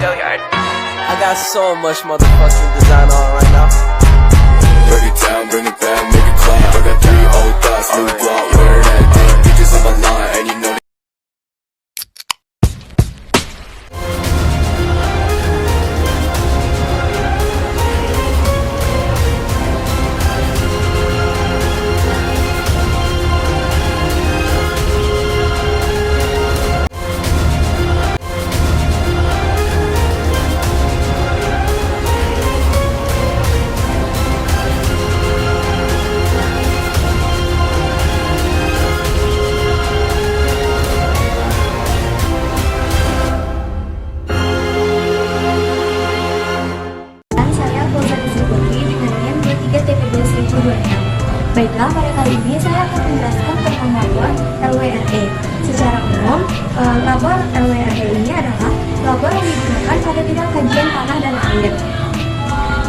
I got so much motherfucking design on right now. Bring it down, bring it back, make it clap. I got 3 old thoughts, new guap, wear that thing. Bitches on my line, and you know Baiklah, pada kali ini saya akan menjelaskan tentang labor LWRE. Secara umum, labor LWRE ini adalah labor yang digunakan pada bidang kajian tanah dan air.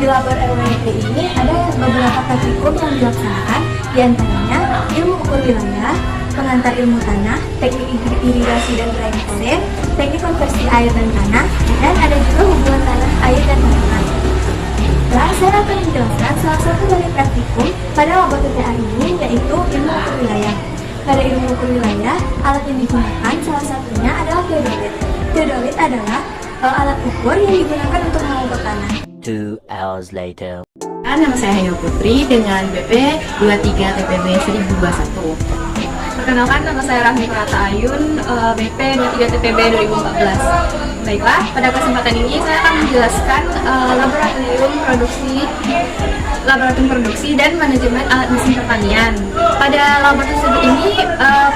Di labor LWRE ini ada beberapa praktikum yang dilaksanakan, diantaranya ilmu ukur wilayah, pengantar ilmu tanah, teknik irigasi dan drainase, teknik konversi air dan tanah, dan ada juga hubungan tanah, air, dan tanaman. Nah, saya akan menjelaskan salah satu dari praktikum pada labor TTA ini, yaitu ilmu ukur wilayah. Pada ilmu ukur wilayah, alat yang digunakan salah satunya adalah teodolit. Teodolit adalah alat ukur yang digunakan untuk mengukur tanah. 2 hours later. Nama saya Hayo Putri dengan BP 23 TPB 1021. Perkenalkan, nama saya Rahmi Prata Ayun, BP 23 TPB 2014. Baiklah, pada kesempatan ini saya akan menjelaskan laboratorium produksi dan manajemen alat mesin pertanian. Pada labor tersebut ini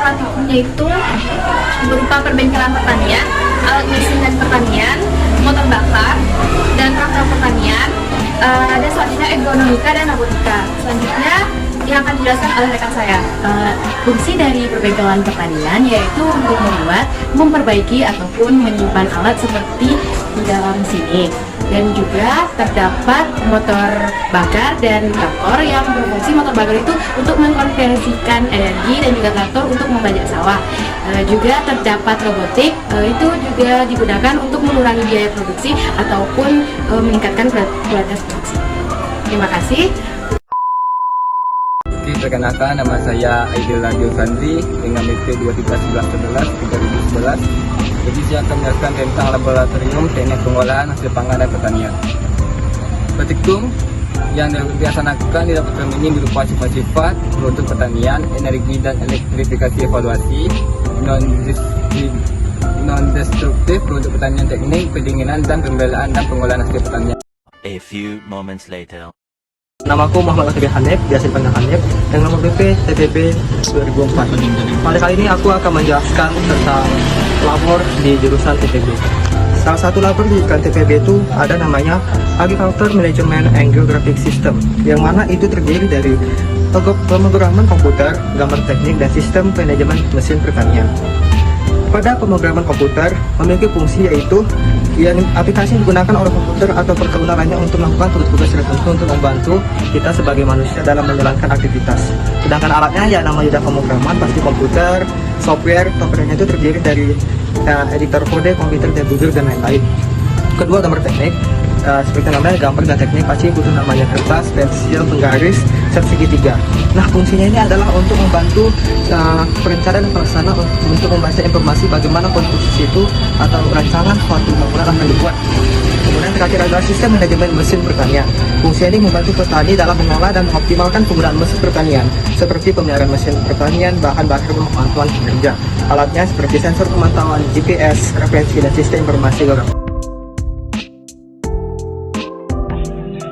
praktikumnya itu berupa perbengkelan pertanian, alat mesin dan pertanian, motor bakar, dan traktor pertanian, dan selanjutnya ergonomika dan robotika. Selanjutnya yang akan dijelaskan oleh rekan saya. Fungsi dari perbengkelan pertanian yaitu untuk membuat, memperbaiki ataupun menyimpan alat seperti di dalam sini. Dan juga terdapat motor bakar dan traktor yang berfungsi motor bakar itu untuk mengkonversikan energi dan juga traktor untuk membajak sawah. Juga terdapat robotik, itu juga digunakan untuk mengurangi biaya produksi ataupun meningkatkan kualitas produksi. Terima kasih. Perkenalkan, nama saya Aidil Radio Sandri dengan BP 231111 2011. Jadi saya akan menjelaskan tentang laboratorium teknik pengolahan hasil pangan dan pertanian. Praktikum yang dilaksanakan di laboratorium ini berupa sifat-sifat produk pertanian, energi dan elektrifikasi evaluasi, non-destruktif produk pertanian, teknik pendinginan dan pembelaan dan pengolahan hasil pertanian. A few moments later. Namaku Muhammad Al-Kabir Hanif, biasa dipanggil Hanif, dengan nomor BP TPB 2004. Pada kali ini aku akan menjelaskan tentang labor di jurusan TPB. Salah satu labor di jurusan TPB itu ada namanya Agriculture Management and Geographic System, yang mana itu terdiri dari pemrograman komputer, gambar teknik, dan sistem manajemen mesin pertanian. Pada pemrograman komputer memiliki fungsi yaitu yang aplikasi yang digunakan oleh komputer atau perkebunan lainnya untuk melakukan tugas-tugas tertentu untuk membantu kita sebagai manusia dalam menjalankan aktivitas. Sedangkan alatnya ya namanya pemrograman pasti komputer, software itu terdiri dari editor kode, komputer, debugger, dan lain-lain. Kedua, gambar teknik. Seperti namanya gambar dan teknik pasti butuh namanya kertas, pensil, penggaris, cat segitiga. Nah, fungsinya ini adalah untuk membantu perencanaan dan pelaksana untuk membaca informasi bagaimana konstruksi itu atau rancangan suatu bangunan akan dibuat. Kemudian terakhir adalah sistem manajemen mesin pertanian. Fungsinya ini membantu petani dalam mengolah dan mengoptimalkan penggunaan mesin pertanian, seperti pemeliharaan mesin pertanian, bahan bakar, dan pemantauan kinerja. Alatnya seperti sensor pemantauan, GPS, referensi, dan sistem informasi geografis.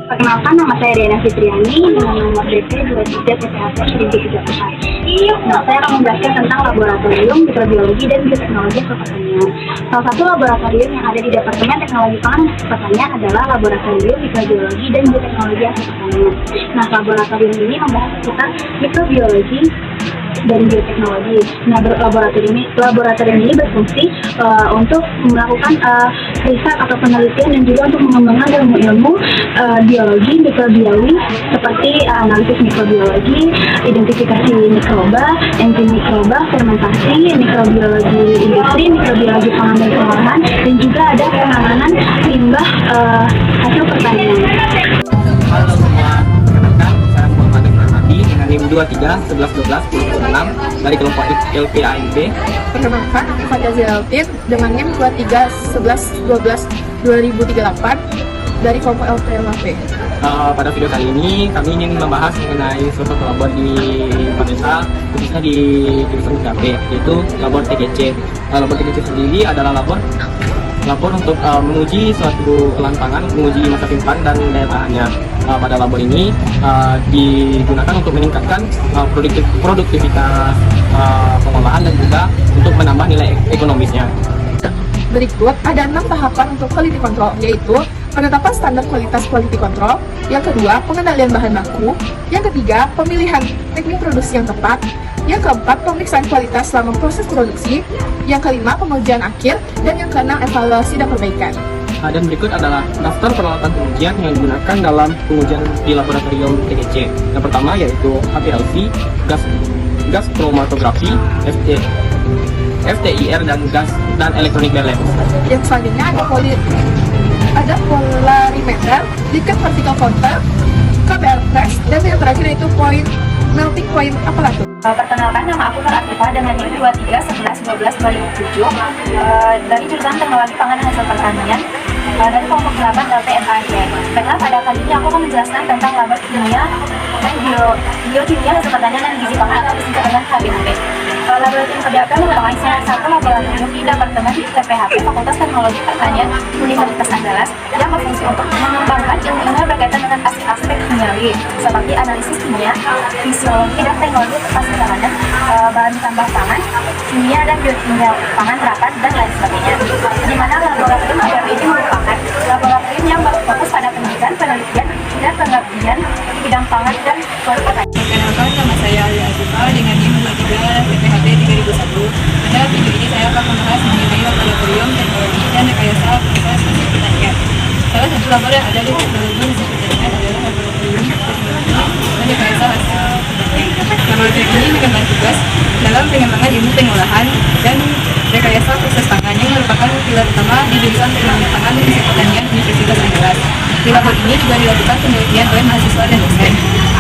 Perkenalkan, nama saya Diana Fitriani dengan nomor BP 23 TPAP 1034. Nah, saya akan menjelaskan tentang laboratorium mikrobiologi dan bioteknologi pertanian. Salah satu laboratorium yang ada di Departemen Teknologi Pangan dan Pertanian adalah Laboratorium Mikrobiologi dan Bioteknologi Pertanian. Nah, laboratorium ini membahas seputar mikrobiologi, dan bioteknologi. Nah, laboratorium ini berfungsi untuk melakukan riset atau penelitian dan juga untuk mengembangkan ilmu-ilmu biologi, mikrobiologi seperti analisis mikrobiologi, identifikasi mikroba, enzim mikroba, fermentasi, mikrobiologi industri, mikrobiologi pangan dan pengolahan, dan juga ada penanganan limbah hasil pertanian. Halo semua, perkenalkan saya Muhammad Ibrahim Hadi dengan NIM 23 11 12 26 dari kelompok LPAMP. Perkenalkan, aku Fatia Ziltin dengan NIM 23 11 12 2038 dari kelompok LPMAP. Pada video kali ini kami ingin membahas mengenai suatu labor di Padesa, khususnya di jurusan IKP, yaitu labor TGC. Labor TGC sendiri adalah labor untuk menguji suatu olahan pangan, menguji masa simpan dan daya tahannya. Pada labor ini digunakan untuk meningkatkan produktivitas pengolahan dan juga untuk menambah nilai ekonomisnya. Berikut ada 6 tahapan untuk quality control, yaitu penetapan standar kualitas quality control, yang kedua pengendalian bahan baku, yang ketiga pemilihan teknik produksi yang tepat, yang keempat pemeriksaan kualitas selama proses produksi, yang kelima pengujian akhir, dan yang keenam evaluasi dan perbaikan. Dan berikut adalah daftar peralatan pengujian yang digunakan dalam pengujian di laboratorium TGC. Yang pertama yaitu HPLC, gas chromatografi, FTIR dan electronic balance. Yang selanjutnya ada polarimeter, liquid particle counter, KBR test, dan yang terakhir yaitu melting point aparatur. Perkenalkan, nama aku Nur Afifa dengan NIM 23 11 12 2007 dari jurusan Teknologi Pangan dan Hasil Pertanian dari kelompok 8 LPMAP. Baiklah, pada kali ini aku akan menjelaskan tentang labor kimia dan biokimia hasil pertanian dan gizi pangan atau disingkat dengan HBHP. Laboratorium HBHP merupakan salah satu laboratorium di Departemen TPHP Fakultas Teknologi Pertanian Universitas Andalas yang berfungsi untuk mengembangkan ilmu-ilmu berkaitan dengan aspek kimiawi seperti analisis kimia, fisiologi dan teknologi hasil pertanian, bahan tambah pangan, kimia dan biokimia pangan terapan dan lain sebagainya. Di mana laboratorium HBHP ini merupakan laboratorium yang berfokus pada penelitian, penelitian dan pengabdian di bidang pangan dan pertanian. Perkenalkan, nama saya Ali Azifa dengan NIM 23 TPHP 3001. Pada video ini saya akan membahas mengenai laboratorium teknologi dan rekayasa proses hasil pertanian. Salah satu labor yang ada di teknologi hasil pertanian adalah laboratorium teknologi dan rekayasa hasil pertanian. Laboratorium ini mengemban tugas dalam pengembangan ilmu pengolahan dan rekayasa proses pangan yang merupakan pilar utama di jurusan Teknologi Pangan dan Hasil Pertanian Universitas Andalas. Di labor ini juga dilakukan penelitian oleh mahasiswa dan dosen.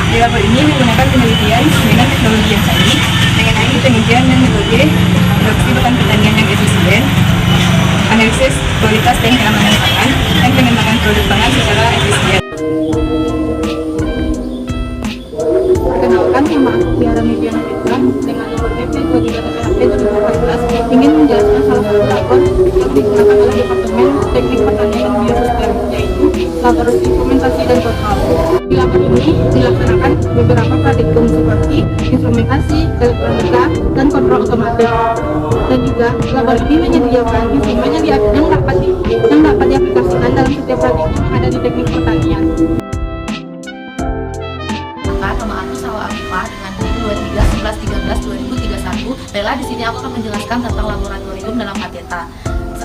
Di labor ini menggunakan penelitian dengan teknologi yang canggih, mengenai penelitian dan metode produksi bahan pertanian yang efisien, analisis kualitas dan keamanan pangan, dan pengembangan produk pangan secara efisien. Perkenalkan, nama aku Tiara Mediana Petra dengan nomor PP 23 ingin menjelaskan salah satu labor yang digunakan oleh Departemen Teknik Pertanian dan Biosistem, yaitu labor instrumentasi dan kontrol. Di labor ini dilaksanakan beberapa praktikum seperti instrumentasi, elektronika, dan kontrol otomatis. Dan juga labor ini menyediakan instrumen yang dapat diaplikasikan dalam setiap praktikum yang ada di teknik pertanian. Nama aku Sawa Afifah dengan NIM 23 11 13 2031. Baiklah, di sini aku akan menjelaskan tentang laboratorium dalam HTTA.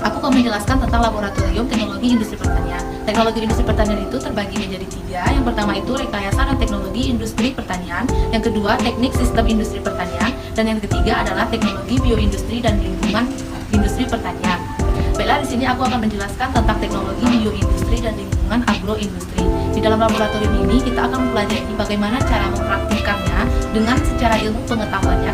Aku akan menjelaskan tentang laboratorium teknologi industri pertanian. Teknologi industri pertanian itu terbagi menjadi 3. Yang pertama itu rekayasa dan teknologi industri pertanian. Yang kedua teknik sistem industri pertanian. Dan yang ketiga adalah teknologi bioindustri dan lingkungan industri pertanian. Baiklah, di sini aku akan menjelaskan tentang teknologi bioindustri dan lingkungan agroindustri. Di dalam laboratorium ini kita akan mempelajari bagaimana cara mempraktikkannya dengan secara ilmu pengetahuannya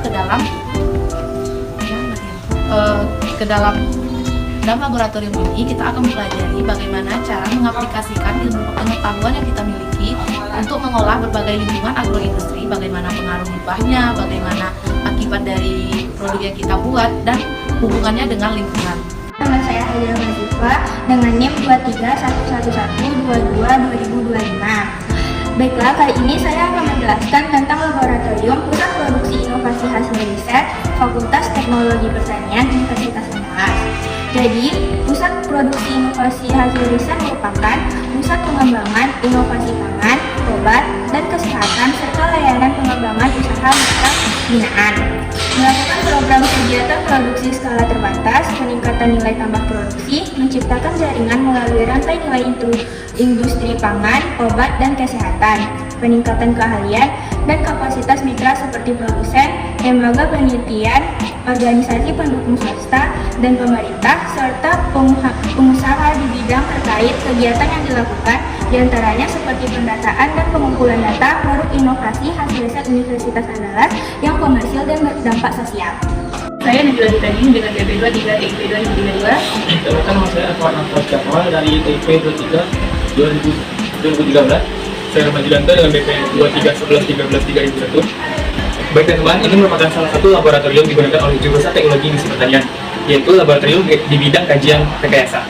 dalam laboratorium ini kita akan mempelajari bagaimana cara mengaplikasikan ilmu pengetahuan yang kita miliki untuk mengolah berbagai lingkungan agroindustri, bagaimana pengaruh limbahnya, bagaimana akibat dari produk yang kita buat, dan hubungannya dengan lingkungan. Nama saya Aida Mazifa dengan NIM 23 11 22 2025. Baiklah, kali ini saya akan menjelaskan tentang Laboratorium Pusat Produksi Inovasi Hasil Riset Fakultas Teknologi Pertanian Universitas Andalas. Jadi, pusat produksi inovasi hasil riset merupakan pusat pengembangan inovasi pangan, obat, dan kesehatan serta layanan pengembangan usaha mitra binaan. Melakukan program kegiatan produksi skala terbatas, peningkatan nilai tambah produksi, menciptakan jaringan melalui rantai nilai industri pangan, obat, dan kesehatan, peningkatan keahlian dan kapasitas mitra seperti produsen, lembaga penelitian, organisasi pendukung swasta dan pemerintah, serta pengusaha di bidang terkait kegiatan yang dilakukan, diantaranya seperti pendataan dan pengumpulan data produk inovasi hasil riset Universitas Andalas yang komersil dan berdampak sosial. Saya Najwa Ditani dengan TP 23 TIP 2013. Nama saya Afwan Afwan Jamal dari TIP 23 2013. Saya Ramajilanto dengan BP 23 11 13 3001. Baik teman-teman, ini merupakan salah satu laboratorium digunakan oleh jurusan Teknologi Industri Pertanian, yaitu laboratorium di bidang kajian rekayasa.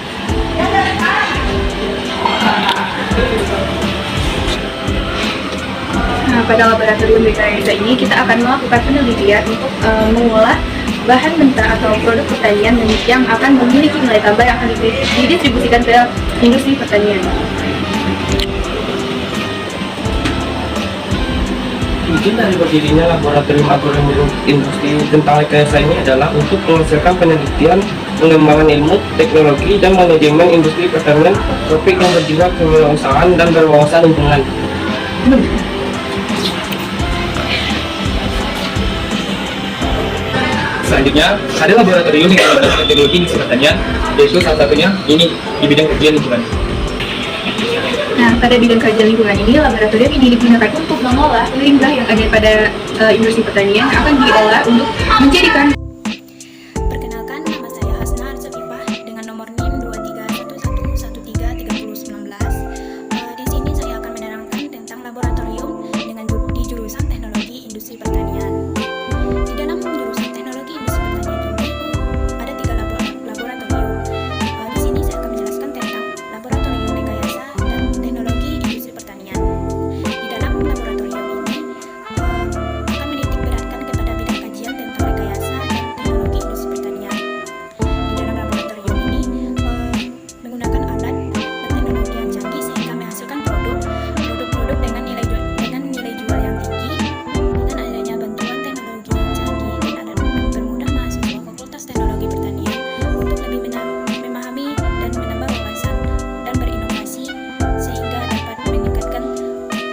Nah, pada laboratorium rekayasa ini kita akan melakukan penelitian untuk mengolah bahan mentah atau produk pertanian yang akan memiliki nilai tambah yang akan didistribusikan ke industri pertanian. Tujuan dari berdirinya laboratorium agronomi industri tentang rekayasa ini adalah untuk menghasilkan penelitian, pengembangan ilmu, teknologi, dan manajemen industri pertanian tropik yang berjiwa kewirausahaan dan berwawasan lingkungan. Selanjutnya, ada laboratorium yang menggunakan teknologi industri pertanian, yaitu salah satunya ini di bidang kajian lingkungan. Nah, pada bidang kajian lingkungan ini, laboratorium ini digunakan untuk mengolah limbah yang ada pada industri pertanian yang akan diolah untuk menjadikan. Perkenalkan, nama saya Hasna Arsafifah dengan nomor NIM 2311133019. Di sini saya akan menerangkan tentang laboratorium di jurusan Teknologi Industri Pertanian. Di dalam jurusan Teknologi Industri Pertanian ini ada 3 laboratorium. Di sini saya akan menjelaskan tentang laboratorium rekayasa dan teknologi industri pertanian. Di dalam laboratorium ini akan menitik beratkan kepada bidang kajian tentang rekayasa dan teknologi industri pertanian. Di dalam laboratorium ini menggunakan alat dan teknologi yang canggih sehingga menghasilkan produk-produk dengan nilai jual yang tinggi dengan adanya bantuan teknologi yang canggih dan mempermudah mahasiswa Fakultas Teknologi Pertanian untuk lebih memahami dan menambah wawasan dan berinovasi sehingga dapat meningkatkan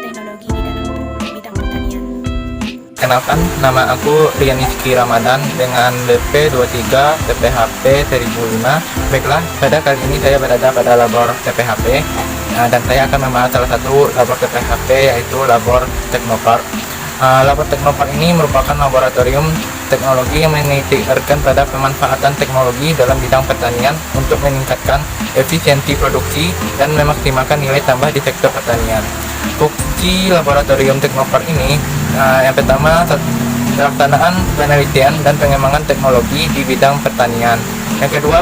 teknologi di dalam bidang pertanian. Kenalkan, nama aku Rian Rizky Ramadan dengan BP 23 TPHP 1005. Baiklah, pada kali ini saya berada pada labor TPHP dan saya akan membahas salah satu labor TPHP yaitu labor Teknopark. Labor Teknopark ini merupakan laboratorium teknologi yang menitikberatkan pada pemanfaatan teknologi dalam bidang pertanian untuk meningkatkan efisiensi produksi dan memaksimalkan nilai tambah di sektor pertanian. Fungsi laboratorium Teknopark ini yang pertama, pelaksanaan penelitian dan pengembangan teknologi di bidang pertanian. Yang kedua,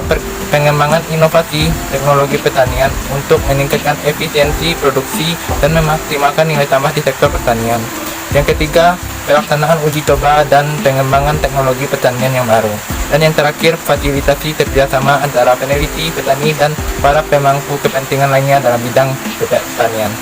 pengembangan inovasi teknologi pertanian untuk meningkatkan efisiensi produksi dan memaksimalkan nilai tambah di sektor pertanian. Yang ketiga, pelaksanaan uji coba dan pengembangan teknologi pertanian yang baru. Dan yang terakhir, fasilitasi kerjasama antara peneliti, petani, dan para pemangku kepentingan lainnya dalam bidang pertanian.